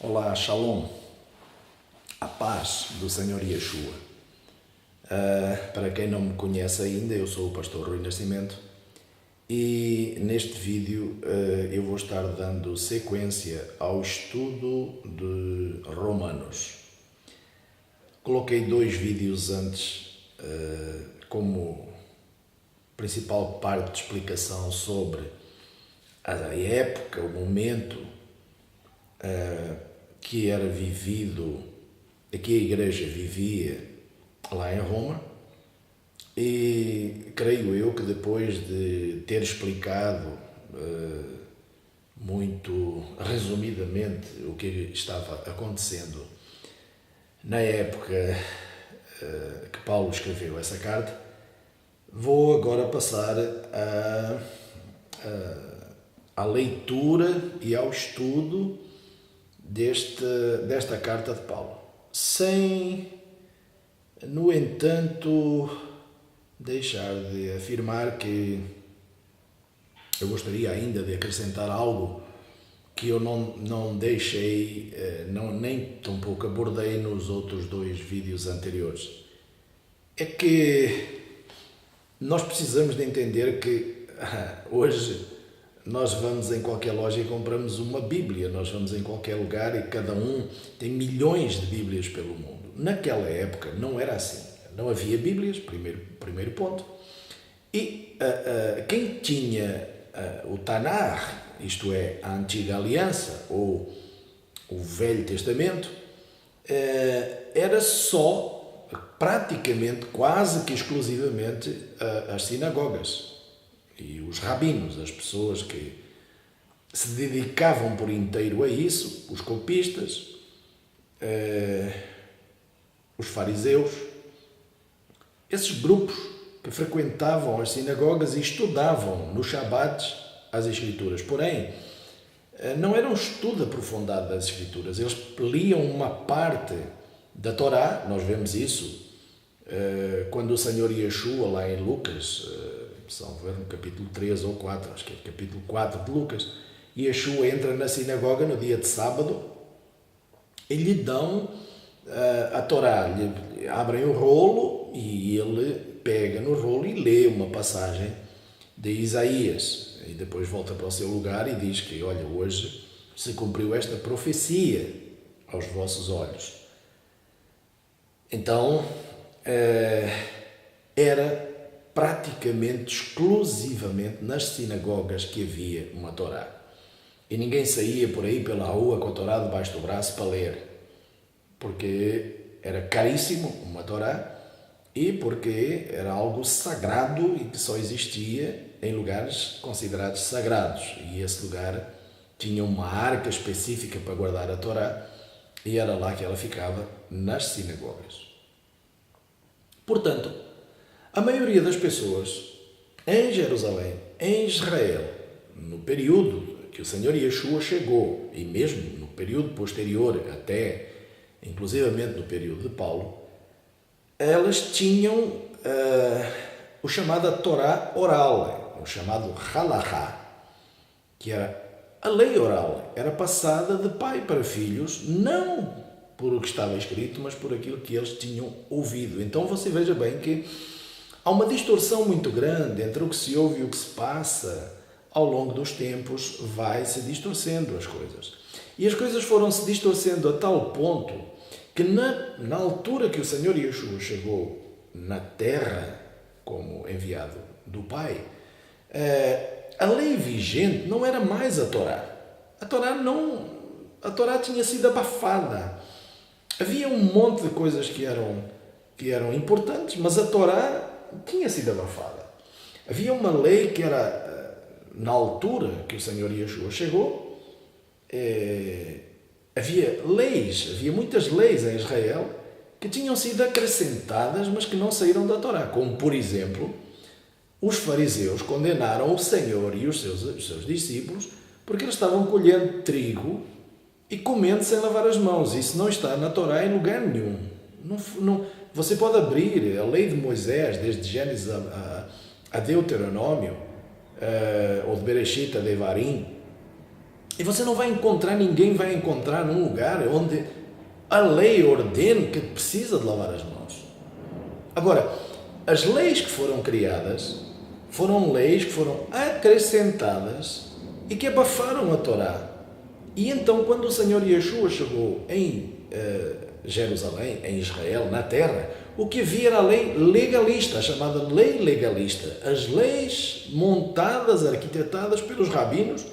Olá, Shalom, a paz do Senhor Yeshua. Para quem não me conhece ainda, eu sou o pastor Rui Nascimento e neste vídeo eu vou estar dando sequência ao estudo de Romanos. Coloquei 2 vídeos antes como principal parte de explicação sobre a época, o momento que era vivido, que a igreja vivia lá em Roma, e creio eu que depois de ter explicado muito resumidamente o que estava acontecendo na época que Paulo escreveu essa carta, vou agora passar à leitura e ao estudo desta carta de Paulo, sem, no entanto, deixar de afirmar que eu gostaria ainda de acrescentar algo que eu não deixei, nem tampouco abordei nos outros 2 vídeos anteriores. É que nós precisamos de entender que hoje nós vamos em qualquer loja e compramos uma Bíblia, nós vamos em qualquer lugar e cada um tem milhões de Bíblias pelo mundo. Naquela época não era assim, não havia Bíblias, primeiro ponto, e quem tinha o Tanar, isto é, a Antiga Aliança ou o Velho Testamento, era só, praticamente, quase que exclusivamente, as sinagogas e os rabinos, as pessoas que se dedicavam por inteiro a isso, os copistas, os fariseus, esses grupos que frequentavam as sinagogas e estudavam nos Shabates as Escrituras. Porém, não era um estudo aprofundado das Escrituras, eles liam uma parte da Torá, nós vemos isso quando o Senhor Yeshua, lá em Lucas, no capítulo 3 ou 4, acho que é o capítulo 4 de Lucas, Yeshua entra na sinagoga no dia de sábado e lhe dão a Torá, lhe abrem o rolo e ele pega no rolo e lê uma passagem de Isaías e depois volta para o seu lugar e diz que, olha, hoje se cumpriu esta profecia aos vossos olhos. Então, era praticamente exclusivamente nas sinagogas que havia uma Torá. E ninguém saía por aí pela rua com a Torá debaixo do braço para ler, porque era caríssimo uma Torá e porque era algo sagrado e que só existia em lugares considerados sagrados. E esse lugar tinha uma arca específica para guardar a Torá e era lá que ela ficava, nas sinagogas. Portanto, a maioria das pessoas em Jerusalém, em Israel, no período que o Senhor Yeshua chegou, e mesmo no período posterior, até inclusivamente no período de Paulo, elas tinham o chamado Torá oral, o chamado Halachá, que era a lei oral, era passada de pai para filhos, não por o que estava escrito, mas por aquilo que eles tinham ouvido. Então você veja bem que há uma distorção muito grande entre o que se ouve e o que se passa. Ao longo dos tempos vai-se distorcendo as coisas. E as coisas foram-se distorcendo a tal ponto que na altura que o Senhor Yeshua chegou na terra como enviado do Pai, a lei vigente não era mais a Torá. A Torá tinha sido abafada. Havia um monte de coisas que eram importantes, mas a Torá tinha sido abafada. Havia uma lei que era, na altura que o Senhor Yeshua chegou, havia muitas leis em Israel que tinham sido acrescentadas, mas que não saíram da Torá. Como, por exemplo, os fariseus condenaram o Senhor e os seus discípulos porque eles estavam colhendo trigo e comendo sem lavar as mãos. Isso não está na Torá em lugar nenhum. Você pode abrir a lei de Moisés, desde Gênesis a Deuteronômio, ou de Bereshit a Devarim, E você não vai encontrar, ninguém vai encontrar num lugar onde a lei ordene que precisa de lavar as mãos. Agora, as leis que foram criadas foram leis que foram acrescentadas e que abafaram a Torá. E então, quando o Senhor Yeshua chegou em Jerusalém, em Israel, na terra, o que havia era a lei legalista, a chamada lei legalista. As leis montadas, arquitetadas pelos rabinos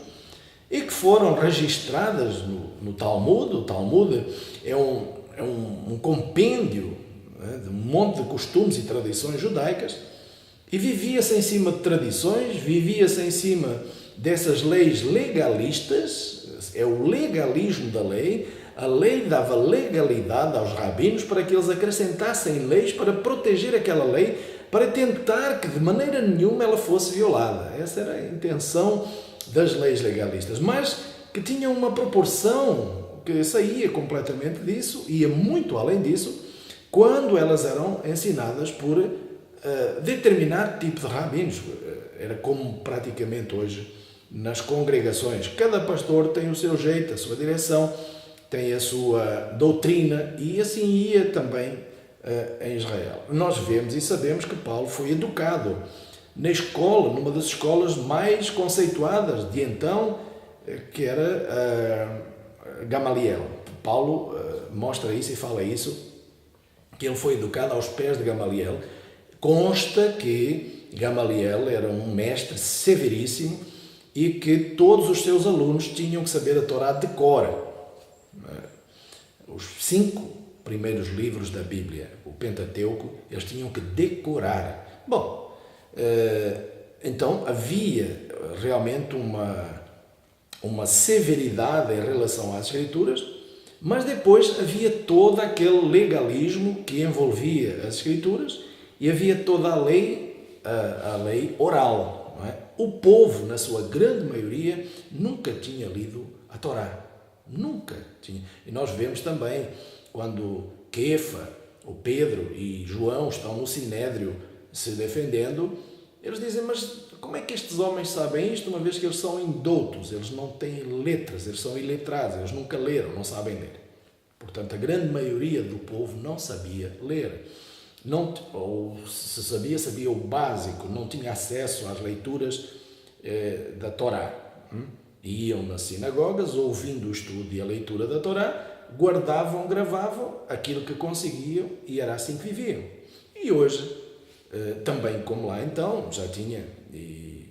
e que foram registradas no Talmud. O Talmud é um compêndio, né, de um monte de costumes e tradições judaicas, e vivia-se em cima de tradições, vivia-se em cima dessas leis legalistas. É o legalismo da lei. A lei dava legalidade aos rabinos para que eles acrescentassem leis para proteger aquela lei, para tentar que de maneira nenhuma ela fosse violada. Essa era a intenção das leis legalistas, mas que tinham uma proporção que saía completamente disso, ia muito além disso, quando elas eram ensinadas por determinado tipo de rabinos. Era como praticamente hoje nas congregações. Cada pastor tem o seu jeito, a sua direção, tem a sua doutrina, e assim ia também em Israel. Nós vemos e sabemos que Paulo foi educado na escola, numa das escolas mais conceituadas de então, que era Gamaliel. Paulo mostra isso e fala isso, que ele foi educado aos pés de Gamaliel. Consta que Gamaliel era um mestre severíssimo e que todos os seus alunos tinham que saber a Torá de cor. Os 5 primeiros livros da Bíblia, o Pentateuco, eles tinham que decorar. Bom, então havia realmente uma severidade em relação às Escrituras, mas depois havia todo aquele legalismo que envolvia as Escrituras e havia toda a lei oral. Não é? O povo, na sua grande maioria, nunca tinha lido a Torá. Nunca tinha. E nós vemos também quando Kefa, o Pedro e João estão no Sinédrio se defendendo, eles dizem: mas como é que estes homens sabem isto, uma vez que eles são indoutos, eles não têm letras, eles são iletrados, eles nunca leram, não sabem ler. Portanto, a grande maioria do povo não sabia ler. Não, ou se sabia, sabia o básico, não tinha acesso às leituras da Torá. Iam nas sinagogas, ouvindo o estudo e a leitura da Torá, guardavam, gravavam aquilo que conseguiam e era assim que viviam. E hoje, também como lá então, já tinha, e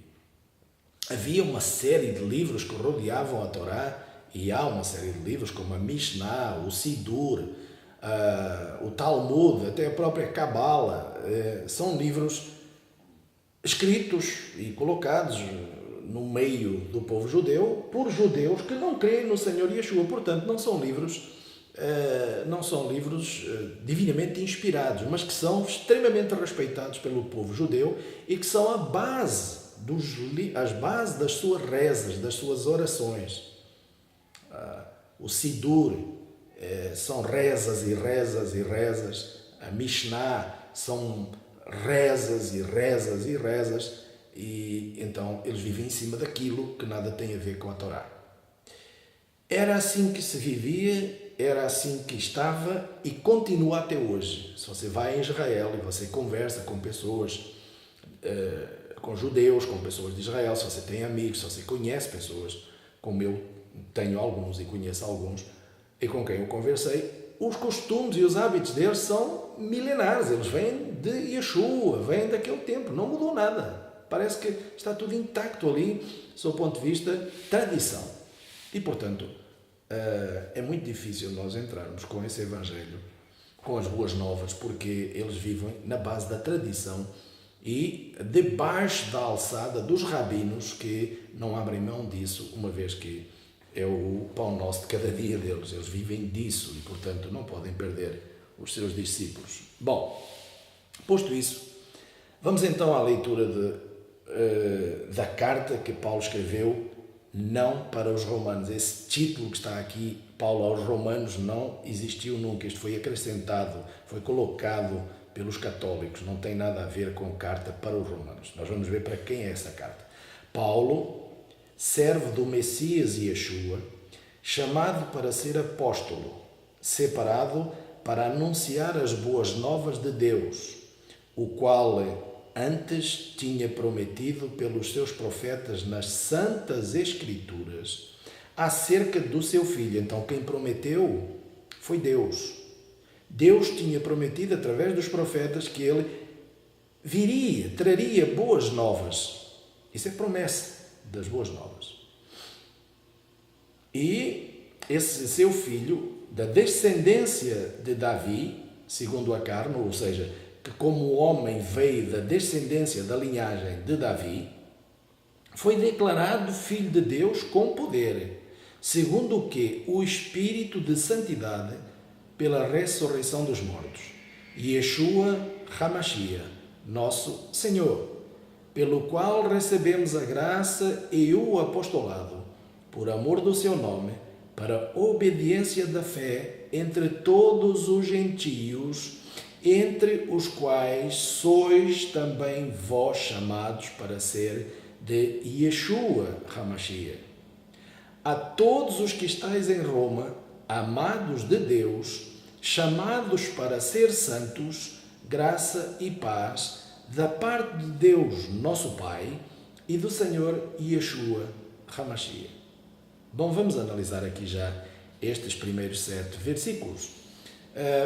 havia uma série de livros que rodeavam a Torá, e há uma série de livros como a Mishnah, o Sidur, o Talmud, até a própria Cabala, são livros escritos e colocados no meio do povo judeu por judeus que não creem no Senhor Yeshua. Portanto, não são livros divinamente inspirados, mas que são extremamente respeitados pelo povo judeu e que são a base das suas rezas, das suas orações. O Sidur são rezas e rezas e rezas. A Mishnah são rezas e rezas e rezas. E então eles vivem em cima daquilo que nada tem a ver com a Torá. Era assim que se vivia, era assim que estava e continua até hoje. Se você vai em Israel e você conversa com pessoas, com judeus, com pessoas de Israel, se você tem amigos, se você conhece pessoas, como eu tenho alguns e conheço alguns, e com quem eu conversei, os costumes e os hábitos deles são milenares. Eles vêm de Yeshua, vêm daquele tempo, não mudou nada. Parece que está tudo intacto ali, sob o ponto de vista tradição. E, portanto, é muito difícil nós entrarmos com esse Evangelho, com as boas novas, porque eles vivem na base da tradição e debaixo da alçada dos rabinos, que não abrem mão disso, uma vez que é o pão nosso de cada dia deles. Eles vivem disso e, portanto, não podem perder os seus discípulos. Bom, posto isso, vamos então à leitura da carta que Paulo escreveu, não para os romanos. Esse título que está aqui, Paulo aos Romanos, não existiu nunca. Isto foi acrescentado, foi colocado pelos católicos. Não tem nada a ver com carta para os romanos. Nós vamos ver para quem é essa carta. Paulo, servo do Messias Yeshua, chamado para ser apóstolo, separado para anunciar as boas novas de Deus, o qual antes tinha prometido pelos seus profetas nas santas Escrituras acerca do seu filho. Então, quem prometeu foi Deus. Deus tinha prometido através dos profetas que ele viria, traria boas novas. Isso é promessa das boas novas. E esse seu filho, da descendência de Davi, segundo a carne, ou seja, que como homem veio da descendência da linhagem de Davi, foi declarado filho de Deus com poder, segundo o que? O Espírito de Santidade, pela ressurreição dos mortos. Yeshua HaMashiach, nosso Senhor, pelo qual recebemos a graça e o apostolado, por amor do seu nome, para a obediência da fé entre todos os gentios, entre os quais sois também vós chamados para ser de Yeshua HaMashiach. A todos os que estáis em Roma, amados de Deus, chamados para ser santos, graça e paz, da parte de Deus, nosso Pai, e do Senhor Yeshua HaMashiach. Bom, vamos analisar aqui já estes primeiros 7 versículos,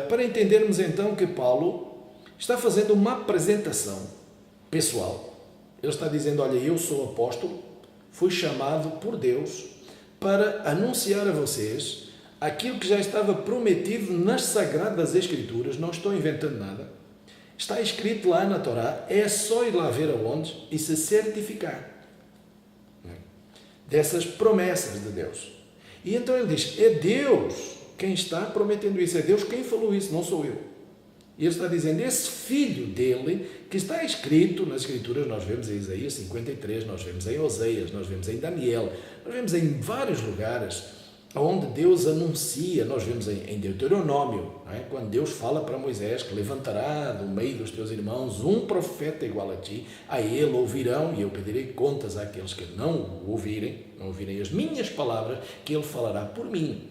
para entendermos então que Paulo está fazendo uma apresentação pessoal. Ele está dizendo, olha, eu sou apóstolo, fui chamado por Deus para anunciar a vocês aquilo que já estava prometido nas Sagradas Escrituras, não estou inventando nada. Está escrito lá na Torá, é só ir lá ver aonde e se certificar dessas promessas de Deus. E então ele diz, é Deus quem está prometendo isso, é Deus quem falou isso, não sou eu. E ele está dizendo, esse filho dele, que está escrito nas Escrituras, nós vemos em Isaías 53, nós vemos em Oséias, nós vemos em Daniel, nós vemos em vários lugares onde Deus anuncia, nós vemos em Deuteronômio, não é? Quando Deus fala para Moisés que levantará do meio dos teus irmãos um profeta igual a ti, a ele ouvirão, e eu pedirei contas àqueles que não ouvirem as minhas palavras, que ele falará por mim.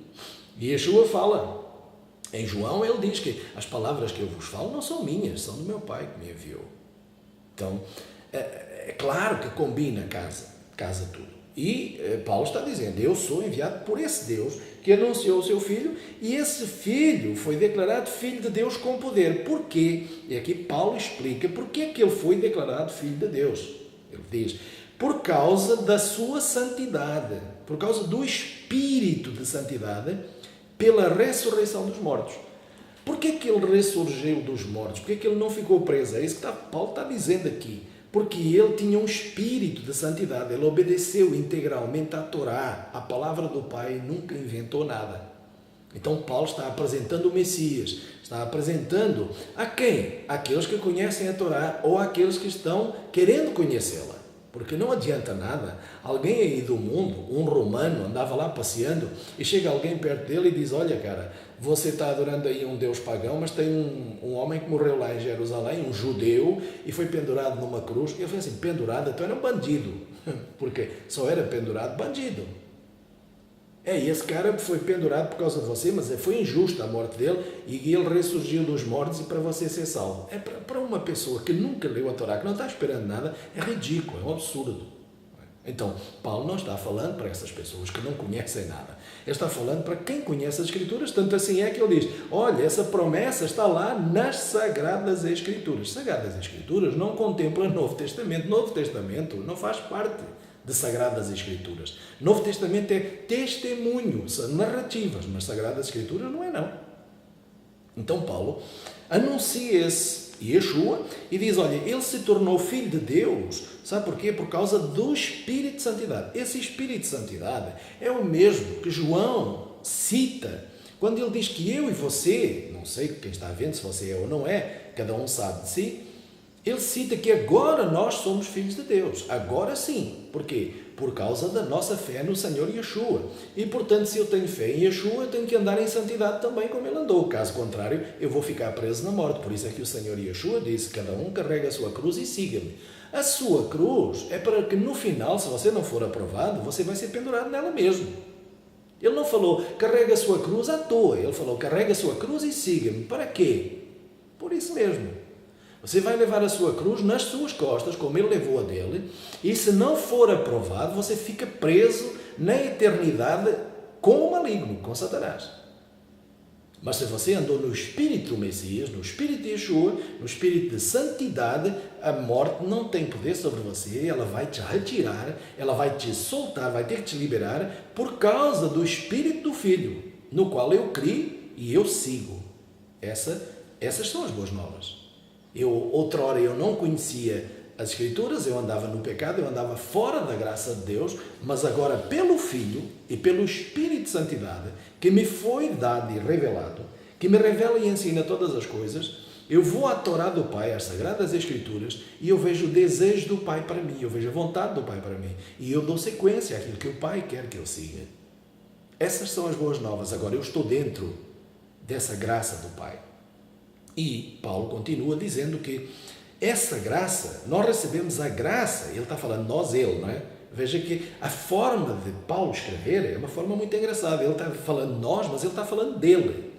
E Yeshua fala, em João ele diz que as palavras que eu vos falo não são minhas, são do meu Pai que me enviou. Então, é claro que combina, casa tudo. E Paulo está dizendo, eu sou enviado por esse Deus que anunciou o seu Filho, e esse Filho foi declarado Filho de Deus com poder. Por quê? E aqui Paulo explica por que ele foi declarado Filho de Deus. Ele diz, por causa da sua santidade, por causa do Espírito de santidade, pela ressurreição dos mortos. Por que ele ressurgiu dos mortos? Por que ele não ficou preso? É isso que Paulo está dizendo aqui. Porque ele tinha um espírito de santidade, ele obedeceu integralmente à Torá, a palavra do Pai, nunca inventou nada. Então Paulo está apresentando o Messias, está apresentando a quem? Aqueles que conhecem a Torá ou aqueles que estão querendo conhecê-la. Porque não adianta nada, alguém aí do mundo, um romano, andava lá passeando e chega alguém perto dele e diz, olha cara, você está adorando aí um Deus pagão, mas tem um homem que morreu lá em Jerusalém, um judeu, e foi pendurado numa cruz. E eu falei assim, pendurado? Então era um bandido, porque só era pendurado bandido. E esse cara foi pendurado por causa de você, mas foi injusta a morte dele, e ele ressurgiu dos mortos e para você ser salvo. É para uma pessoa que nunca leu a Torá, que não está esperando nada, é ridículo, é um absurdo. Então, Paulo não está falando para essas pessoas que não conhecem nada. Ele está falando para quem conhece as Escrituras, tanto assim é que ele diz, olha, essa promessa está lá nas Sagradas Escrituras. Sagradas Escrituras não contemplam Novo Testamento. Novo Testamento não faz parte de Sagradas Escrituras. Novo Testamento é testemunho, são narrativas, mas Sagradas Escrituras não é não. Então Paulo anuncia esse Yeshua e diz, olha, ele se tornou filho de Deus, sabe porquê? Por causa do Espírito de Santidade. Esse Espírito de Santidade é o mesmo que João cita quando ele diz que eu e você, não sei quem está vendo se você é ou não é, cada um sabe de si, ele cita que agora nós somos filhos de Deus. Agora sim. Por quê? Por causa da nossa fé no Senhor Yeshua. E, portanto, se eu tenho fé em Yeshua, eu tenho que andar em santidade também como ele andou. Caso contrário, eu vou ficar preso na morte. Por isso é que o Senhor Yeshua disse, cada um carrega a sua cruz e siga-me. A sua cruz é para que no final, se você não for aprovado, você vai ser pendurado nela mesmo. Ele não falou, carrega a sua cruz à toa. Ele falou, carrega a sua cruz e siga-me. Para quê? Por isso mesmo. Você vai levar a sua cruz nas suas costas, como ele levou a dele, e se não for aprovado, você fica preso na eternidade com o maligno, com Satanás. Mas se você andou no Espírito do Messias, no Espírito de Yeshua, no Espírito de santidade, a morte não tem poder sobre você, ela vai te retirar, ela vai te soltar, vai ter que te liberar, por causa do Espírito do Filho, no qual eu criei e eu sigo. Essas são as boas novas. Outrora eu não conhecia as Escrituras, eu andava no pecado, eu andava fora da graça de Deus, mas agora pelo Filho e pelo Espírito de Santidade, que me foi dado e revelado, que me revela e ensina todas as coisas, eu vou à Torá do Pai, às Sagradas Escrituras, e eu vejo o desejo do Pai para mim, eu vejo a vontade do Pai para mim, e eu dou sequência àquilo que o Pai quer que eu siga. Essas são as boas novas. Agora eu estou dentro dessa graça do Pai. E Paulo continua dizendo que essa graça, nós recebemos a graça, ele está falando nós, ele, não é? Veja que a forma de Paulo escrever é uma forma muito engraçada. Ele está falando nós, mas ele está falando dele.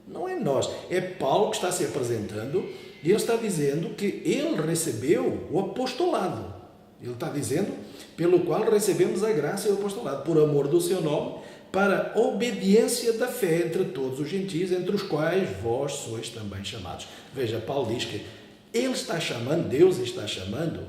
Não é nós, é Paulo que está se apresentando e ele está dizendo que ele recebeu o apostolado. Ele está dizendo pelo qual recebemos a graça e o apostolado, por amor do seu nome, para a obediência da fé entre todos os gentios, entre os quais vós sois também chamados. Veja, Paulo diz que ele está chamando, Deus está chamando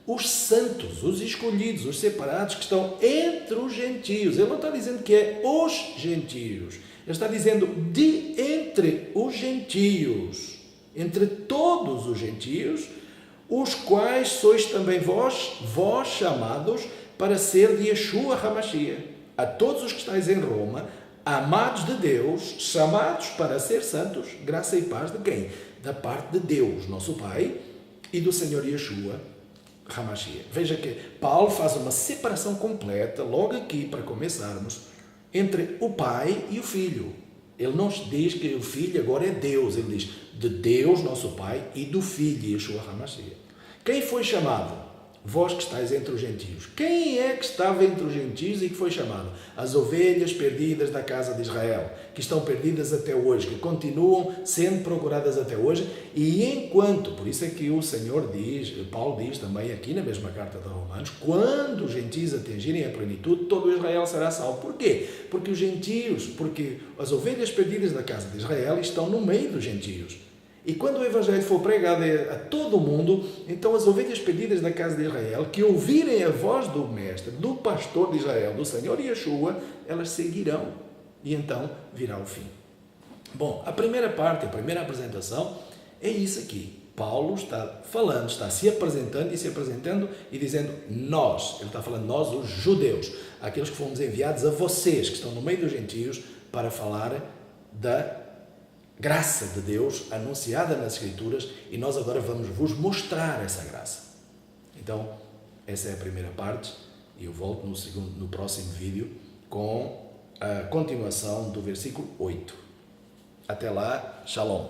os santos, os escolhidos, os separados que estão entre os gentios. Ele não está dizendo que é os gentios. Ele está dizendo de entre os gentios, entre todos os gentios, os quais sois também vós chamados para ser de Yeshua HaMashiach. A todos os que estáis em Roma, amados de Deus, chamados para ser santos, graça e paz de quem? Da parte de Deus, nosso Pai, e do Senhor Yeshua HaMashiach. Veja que Paulo faz uma separação completa, logo aqui, para começarmos, entre o Pai e o Filho. Ele não diz que o Filho agora é Deus, ele diz de Deus, nosso Pai, e do Filho, Yeshua HaMashiach. Quem foi chamado? Vós que estáis entre os gentios. Quem é que estava entre os gentios e que foi chamado? As ovelhas perdidas da casa de Israel, que estão perdidas até hoje, que continuam sendo procuradas até hoje, e enquanto, por isso é que o Senhor diz, Paulo diz também aqui na mesma carta de Romanos, quando os gentios atingirem a plenitude, todo Israel será salvo. Por quê? Porque os gentios, porque as ovelhas perdidas da casa de Israel estão no meio dos gentios. E quando o Evangelho for pregado a todo o mundo, então as ovelhas perdidas da casa de Israel, que ouvirem a voz do Mestre, do pastor de Israel, do Senhor Yeshua, elas seguirão. E então virá o fim. Bom, a primeira parte, a primeira apresentação, é isso aqui. Paulo está falando, está se apresentando e dizendo nós. Ele está falando nós, os judeus, aqueles que fomos enviados a vocês, que estão no meio dos gentios, para falar da graça de Deus anunciada nas Escrituras, e nós agora vamos vos mostrar essa graça. Então, essa é a primeira parte, e eu volto no próximo vídeo com a continuação do versículo 8. Até lá, Shalom.